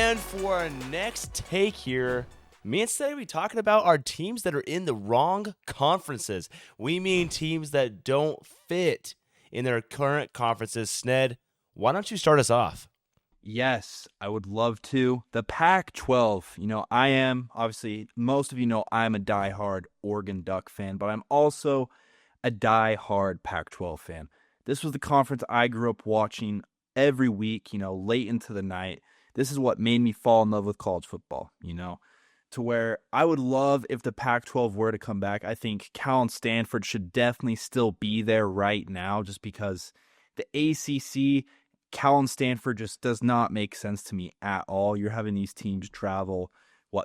And for our next take here, me and Sned will be talking about our teams that are in the wrong conferences. We mean teams that don't fit in their current conferences. Sned, why don't you start us off? Yes, I would love to. The Pac 12, I am, obviously, most of you know I'm a diehard Oregon Duck fan, but I'm also a diehard Pac 12 fan. This was the conference I grew up watching every week, late into the night. This is what made me fall in love with college football, to where I would love if the Pac 12 were to come back. I think Cal and Stanford should definitely still be there right now just because the ACC. Cal and Stanford just does not make sense to me at all. You're having these teams travel,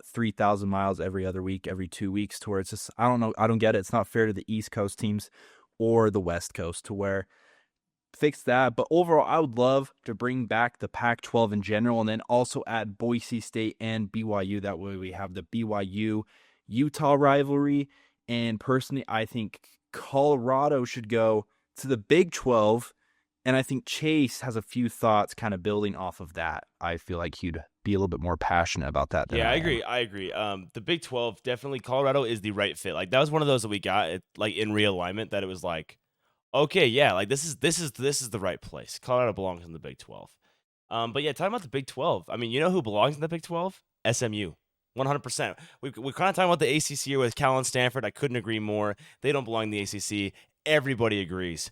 3,000 miles every other week, every 2 weeks, to where it's just, I don't know, I don't get it. It's not fair to the East Coast teams or the West Coast, to where fix that. But overall, I would love to bring back the Pac 12 in general and then also add Boise State and BYU. That way we have the BYU Utah rivalry. And personally, I think Colorado should go to the Big 12. And I think Chase has a few thoughts kind of building off of that. I feel like he'd be a little bit more passionate about that than Yeah, I I am. agree. I agree. The Big 12, definitely Colorado is the right fit. Like that was one of those that we got like in realignment that it was like, okay, yeah, like this is the right place. Colorado belongs in the Big 12. But yeah, talking about the Big 12. I mean, you know who belongs in the Big 12? SMU. 100%. We kind of talking about the ACC here with Cal and Stanford. I couldn't agree more. They don't belong in the ACC. Everybody agrees.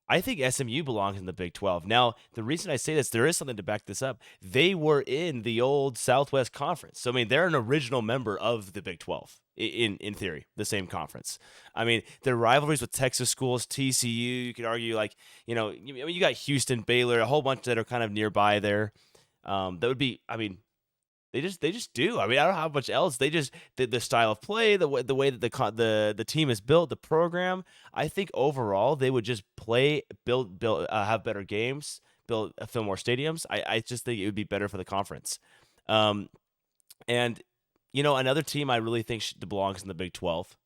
I think SMU belongs in the Big 12. Now, the reason I say this, there is something to back this up. They were in the old Southwest Conference. So, I mean, they're an original member of the Big 12, in theory, the same conference. I mean, their rivalries with Texas schools, TCU, you could argue, like, you got Houston, Baylor, a whole bunch that are kind of nearby there. That would be, I mean, they just do. I mean, I don't know how much else. They just the style of play, the way that the team is built, the program. I think overall they would just play, build, have better games, fill more stadiums. I just think it would be better for the conference. Um, and another team I really think belongs in the Big 12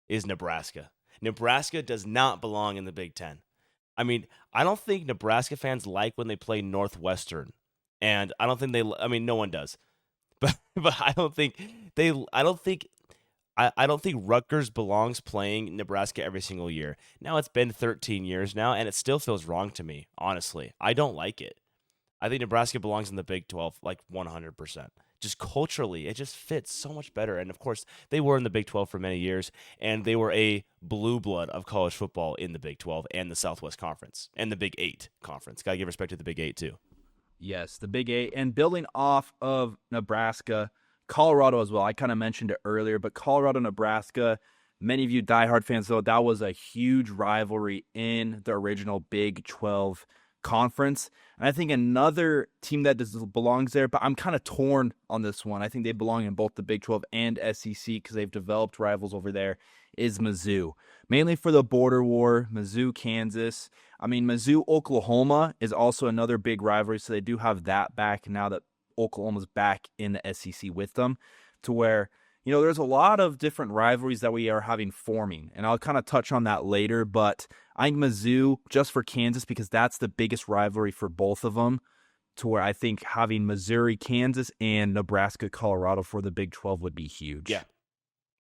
is Nebraska. Nebraska does not belong in the Big 10. I mean, I don't think Nebraska fans like when they play Northwestern, and I don't think they. I mean, no one does. But I don't think Rutgers belongs playing Nebraska every single year. Now it's been 13 years now, and it still feels wrong to me. Honestly, I don't like it. I think Nebraska belongs in the Big 12, like 100%. Just culturally, it just fits so much better. And of course, they were in the Big 12 for many years, and they were a blue blood of college football in the Big 12 and the Southwest Conference and the Big 8 Conference. Got to give respect to the Big 8 too. Yes, the Big Eight. And building off of Nebraska, Colorado as well. I kind of mentioned it earlier, but Colorado, Nebraska, many of you diehard fans, though, that was a huge rivalry in the original Big 12 conference. And I think another team that belongs there, but I'm kind of torn on this one. I think they belong in both the Big 12 and SEC because they've developed rivals over there, is Mizzou. Mainly for the border war, Mizzou, Kansas. I mean, Mizzou, Oklahoma is also another big rivalry, so they do have that back now that Oklahoma's back in the SEC with them, to where, there's a lot of different rivalries that we are having forming, and I'll kind of touch on that later, but I think Mizzou, just for Kansas, because that's the biggest rivalry for both of them, to where I think having Missouri, Kansas, and Nebraska, Colorado for the Big 12 would be huge. Yeah,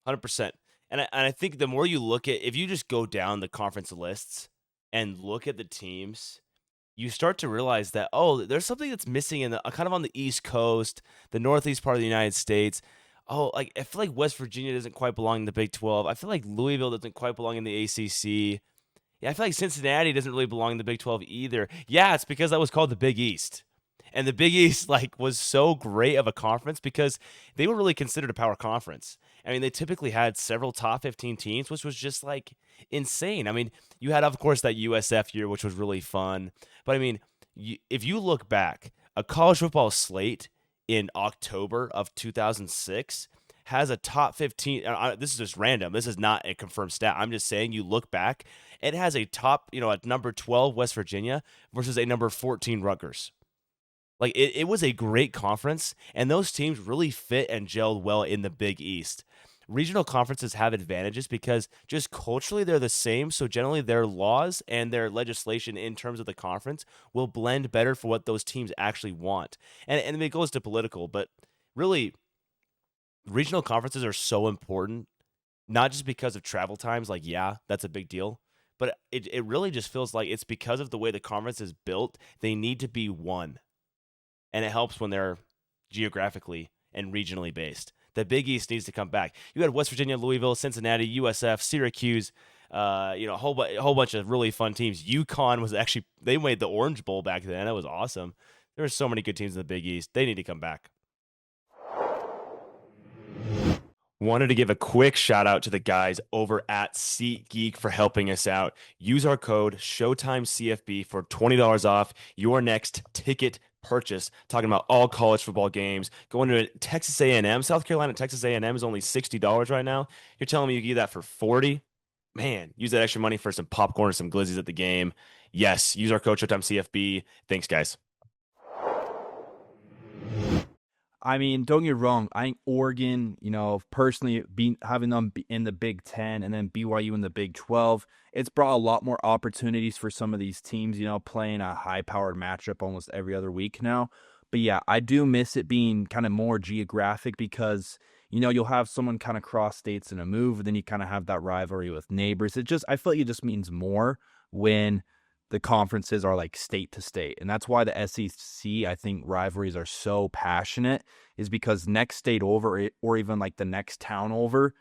100%. And I think the more you look at, if you just go down the conference lists and look at the teams, you start to realize that, oh, there's something that's missing in the kind of on the East Coast, the Northeast part of the United States. Oh, like I feel like West Virginia doesn't quite belong in the Big 12. I feel like Louisville doesn't quite belong in the ACC. Yeah, I feel like Cincinnati doesn't really belong in the Big 12 either. Yeah, it's because that was called the Big East. And the Big East was so great of a conference because they were really considered a power conference. I mean, they typically had several top 15 teams, which was just insane. I mean, you had, of course, that USF year, which was really fun. But I mean, if you look back, a college football slate in October of 2006 has a top 15. This is just random. This is not a confirmed stat. I'm just saying, you look back, it has a top, a number 12 West Virginia versus a number 14 Rutgers. It was a great conference, and those teams really fit and gelled well in the Big East. regional conferences have advantages because just culturally they're the same. So generally, their laws and their legislation in terms of the conference will blend better for what those teams actually want. And it goes to political, but really, regional conferences are so important, not just because of travel times. Like, yeah, that's a big deal. But it really just feels like it's because of the way the conference is built. They need to be one. And it helps when they're geographically and regionally based. The Big East needs to come back. You had West Virginia, Louisville, Cincinnati, USF, Syracuse, a whole bunch of really fun teams. UConn was actually, they made the Orange Bowl back then. That was awesome. There were so many good teams in the Big East. They need to come back. Wanted to give a quick shout out to the guys over at SeatGeek for helping us out. Use our code SHOWTIMECFB for $20 off your next ticket purchase. Talking about all college football games. Going to Texas A&M, South Carolina, Texas A&M is only $60 right now. You're telling me you can get that for $40? Man, use that extra money for some popcorn or some glizzies at the game. Yes, use our code SHOWTIMECFB. Thanks, guys. I mean, don't get me wrong. I think Oregon, personally having them in the Big Ten and then BYU in the Big 12, it's brought a lot more opportunities for some of these teams, playing a high-powered matchup almost every other week now. But yeah, I do miss it being kind of more geographic because, you'll have someone kind of cross states in a move, and then you kind of have that rivalry with neighbors. I feel like it just means more when the conferences are like state to state. And that's why the SEC, I think, rivalries are so passionate, is because next state over or even like the next town over,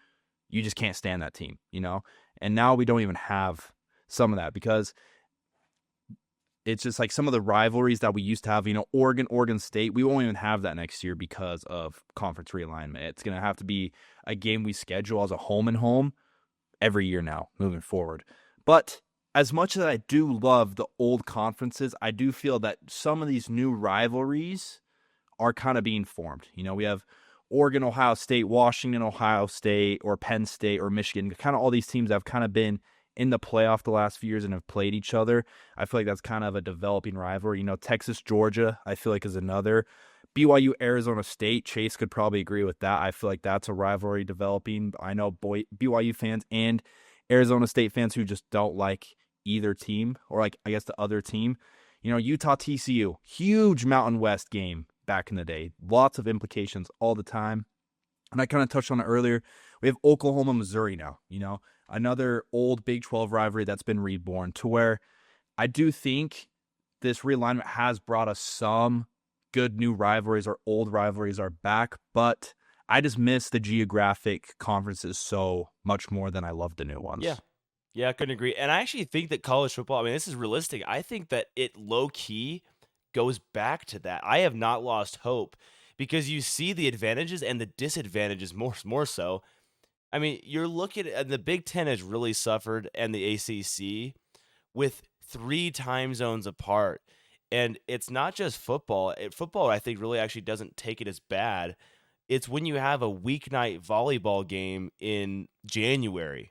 you just can't stand that team, And now we don't even have some of that because it's just like some of the rivalries that we used to have, Oregon State, we won't even have that next year because of conference realignment. It's going to have to be a game we schedule as a home and home every year now moving forward. But as much as I do love the old conferences, I do feel that some of these new rivalries are kind of being formed. We have Oregon, Ohio State, Washington, Ohio State, or Penn State, or Michigan. Kind of all these teams have kind of been in the playoff the last few years and have played each other. I feel like that's kind of a developing rivalry. Texas, Georgia, I feel like is another. BYU, Arizona State, Chase could probably agree with that. I feel like that's a rivalry developing. I know BYU fans and Arizona State fans who just don't like either team, or like I guess the other team. Utah TCU, huge Mountain West game back in the day. Lots of implications all the time. And I kind of touched on it earlier. We have Oklahoma, Missouri now, another old Big 12 rivalry that's been reborn, to where I do think this realignment has brought us some good new rivalries, or old rivalries are back, but I just miss the geographic conferences so much more than I love the new ones. Yeah, I couldn't agree. And I actually think that college football, I mean, this is realistic. I think that it low key goes back to that. I have not lost hope because you see the advantages and the disadvantages more so. I mean, you're looking at the Big Ten has really suffered, and the ACC with 3 time zones apart. And it's not just football. Football, I think, really actually doesn't take it as bad. It's when you have a weeknight volleyball game in January.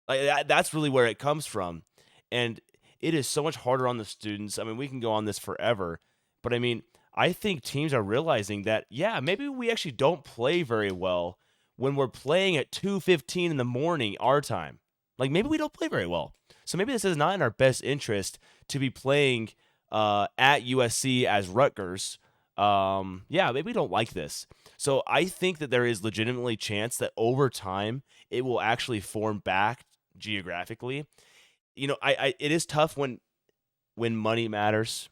Like that's really where it comes from. And it is so much harder on the students. I mean, we can go on this forever, but I mean, I think teams are realizing that, yeah, maybe we actually don't play very well when we're playing at 2:15 in the morning our time. Like maybe we don't play very well. So maybe this is not in our best interest to be playing at USC as Rutgers. Maybe we don't like this. So I think that there is legitimately chance that over time it will actually form back geographically. It is tough when money matters.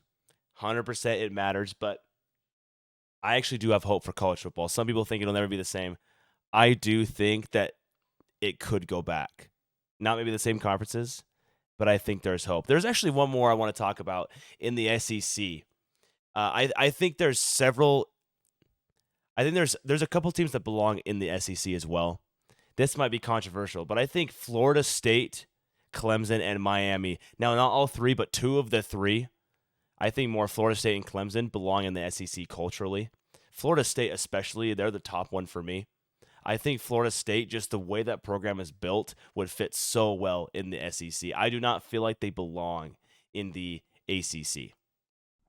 100% it matters, but I actually do have hope for college football. Some people think it'll never be the same. I do think that it could go back. Not maybe the same conferences, but I think there's hope. There's actually one more I want to talk about in the SEC. I think there's several. I think there's a couple teams that belong in the SEC as well. This might be controversial, but I think Florida State, Clemson, and Miami. Now, not all 3, but 2 of the 3. I think more Florida State and Clemson belong in the SEC culturally. Florida State especially, they're the top one for me. I think Florida State, just the way that program is built, would fit so well in the SEC. I do not feel like they belong in the ACC.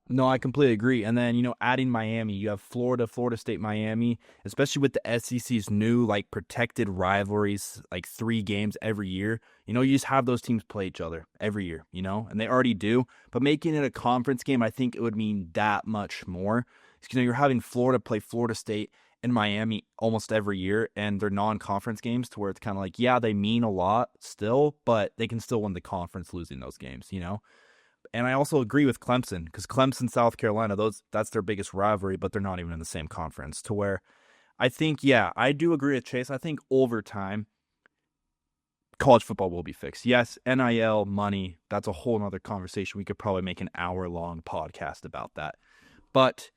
No, I completely agree. And then, adding Miami, you have Florida, Florida State, Miami, especially with the SEC's new, protected rivalries, 3 games every year. You just have those teams play each other every year, and they already do. But making it a conference game, I think it would mean that much more. Because, you're having Florida play Florida State and Miami almost every year, and they're non-conference games to where it's kind of yeah, they mean a lot still, but they can still win the conference losing those games, And I also agree with Clemson, because Clemson, South Carolina, that's their biggest rivalry, but they're not even in the same conference. To where I think, yeah, I do agree with Chase. I think over time, college football will be fixed. Yes, NIL, money, that's a whole other conversation. We could probably make an hour-long podcast about that. But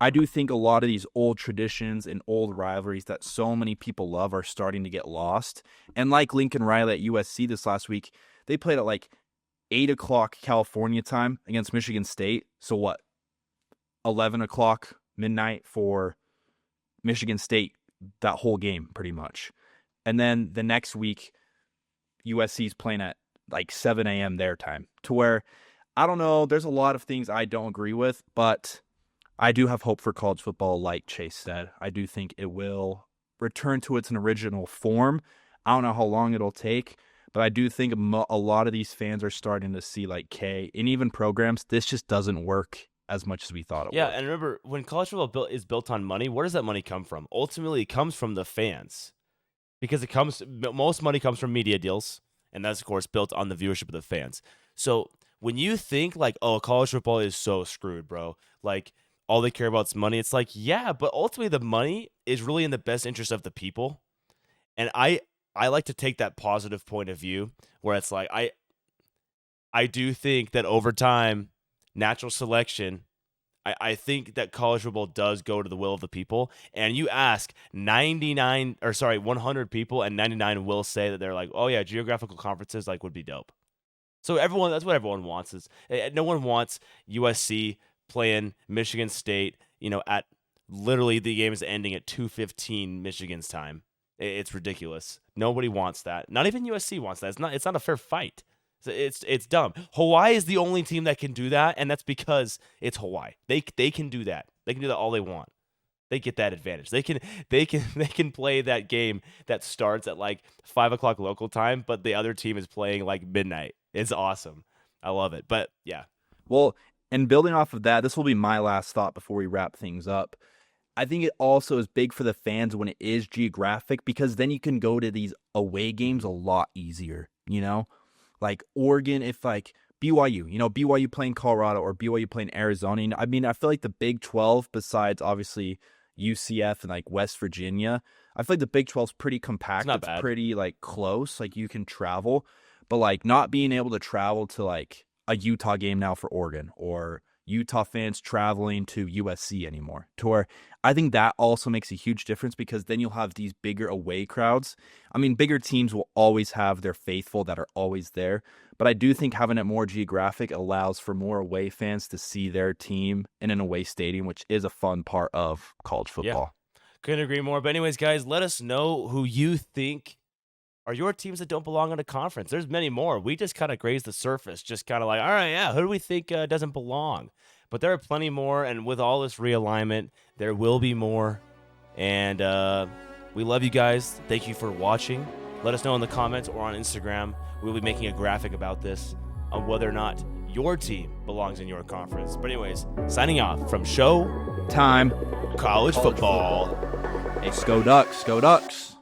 I do think a lot of these old traditions and old rivalries that so many people love are starting to get lost. And like Lincoln Riley at USC this last week, they played at 8 o'clock California time against Michigan State. So what? 11 o'clock midnight for Michigan State, that whole game pretty much. And then the next week, USC's playing at 7 a.m. their time, to where, I don't know, there's a lot of things I don't agree with, but I do have hope for college football, like Chase said. I do think it will return to its original form. I don't know how long it'll take, but I do think a lot of these fans are starting to see, and even programs, this just doesn't work as much as we thought it would. Yeah, and remember, when college football is built on money, where does that money come from? Ultimately, it comes from the fans. Because most money comes from media deals, and that's, of course, built on the viewership of the fans. So when you think, college football is so screwed, bro, all they care about is money, it's yeah, but ultimately the money is really in the best interest of the people. And I like to take that positive point of view where it's I do think that over time, natural selection, I think that college football does go to the will of the people. And you ask 100 people, and 99 will say that they're oh yeah, geographical conferences would be dope. So that's what everyone wants. No one wants USC playing Michigan State, at literally the game is ending at 2:15 Michigan's time. It's ridiculous. Nobody wants that. Not even USC wants that. It's not a fair fight. It's dumb. Hawaii is the only team that can do that, and that's because it's Hawaii. They can do that. They can do that all they want. They get that advantage. They can play that game that starts at 5 o'clock local time, but the other team is playing midnight. It's awesome. I love it. But yeah. Well, and building off of that, this will be my last thought before we wrap things up. I think it also is big for the fans when it is geographic, because then you can go to these away games a lot easier, Oregon, if BYU, BYU playing Colorado or BYU playing Arizona. I mean, I feel like the Big 12, besides obviously UCF and West Virginia, I feel like the Big 12 is pretty compact. It's pretty close. You can travel, but not being able to travel to a Utah game now for Oregon, or Utah fans traveling to USC anymore, to where I think that also makes a huge difference, because then you'll have these bigger away crowds. I mean, bigger teams will always have their faithful that are always there, but I do think having it more geographic allows for more away fans to see their team in an away stadium, which is a fun part of college football. Yeah. Couldn't agree more. But anyways, guys, let us know who you think are your teams that don't belong in a conference. There's many more. We just kind of grazed the surface, just kind of all right, yeah, who do we think doesn't belong? But there are plenty more, and with all this realignment, there will be more. And we love you guys. Thank you for watching. Let us know in the comments or on Instagram. We'll be making a graphic about this on whether or not your team belongs in your conference. But anyways, signing off from Showtime College Football. Hey, Go Ducks, Go Ducks.